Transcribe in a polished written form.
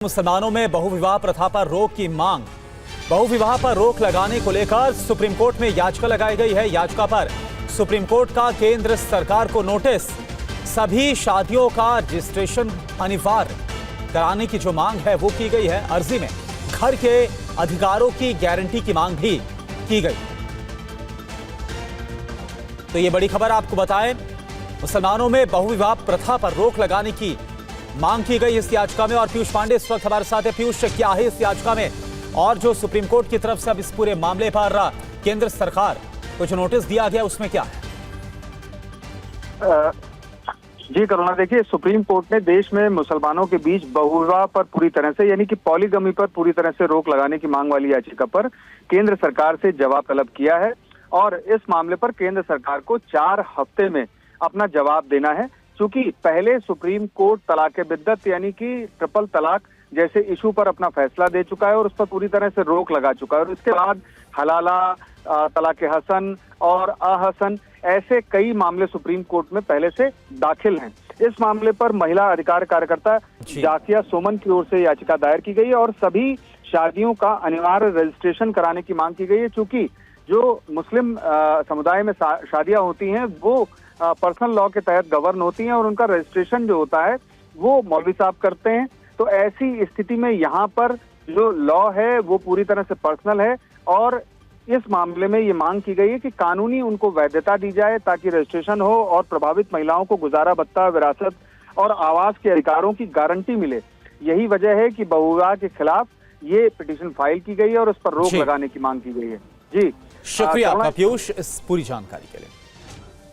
मुसलमानों में बहुविवाह प्रथा पर रोक की मांग। बहुविवाह पर रोक लगाने को लेकर सुप्रीम कोर्ट में याचिका लगाई गई है। याचिका पर सुप्रीम कोर्ट का केंद्र सरकार को नोटिस। सभी शादियों का रजिस्ट्रेशन अनिवार्य कराने की जो मांग है वो की गई है। अर्जी में घर के अधिकारों की गारंटी की मांग भी की गई। तो ये बड़ी खबर आपको बताएं, मुसलमानों में बहुविवाह प्रथा पर रोक लगाने की मांग की गई इस याचिका में। और पीयूष पांडे इस वक्त हमारे साथ है। पीयूष, क्या है इस याचिका में और जो सुप्रीम कोर्ट की तरफ से अब इस पूरे मामले पर केंद्र सरकार को जो नोटिस दिया गया उसमें क्या है? जी करुणा, देखिए, सुप्रीम कोर्ट ने देश में मुसलमानों के बीच बहुविवाह पर पूरी तरह से यानी कि पॉलीगमी पर पूरी तरह से रोक लगाने की मांग वाली याचिका पर केंद्र सरकार से जवाब तलब किया है। और इस मामले पर केंद्र सरकार को 4 हफ्ते में अपना जवाब देना है। क्योंकि पहले सुप्रीम कोर्ट तलाक बिद्दत यानी कि ट्रिपल तलाक जैसे इशू पर अपना फैसला दे चुका है और उस पर पूरी तरह से रोक लगा चुका है। और इसके बाद हलाला, तलाक हसन और अहसन ऐसे कई मामले सुप्रीम कोर्ट में पहले से दाखिल हैं। इस मामले पर महिला अधिकार कार्यकर्ता जाकिया सोमन की ओर से याचिका दायर की गई है और सभी शादियों का अनिवार्य रजिस्ट्रेशन कराने की मांग की गई है। चूंकि जो मुस्लिम समुदाय में शादियां होती हैं वो पर्सनल लॉ के तहत गवर्न होती हैं और उनका रजिस्ट्रेशन जो होता है वो मौलवी साहब करते हैं। तो ऐसी स्थिति में यहाँ पर जो लॉ है वो पूरी तरह से पर्सनल है और इस मामले में ये मांग की गई है कि कानूनी उनको वैधता दी जाए ताकि रजिस्ट्रेशन हो और प्रभावित महिलाओं को गुजारा भत्ता, विरासत और आवास के अधिकारों की गारंटी मिले। यही वजह है कि बहुविवाह के खिलाफ ये पिटीशन फाइल की गई है और उस पर रोक लगाने की मांग की गई है। जी शुक्रिया पीयूष इस पूरी जानकारी के लिए।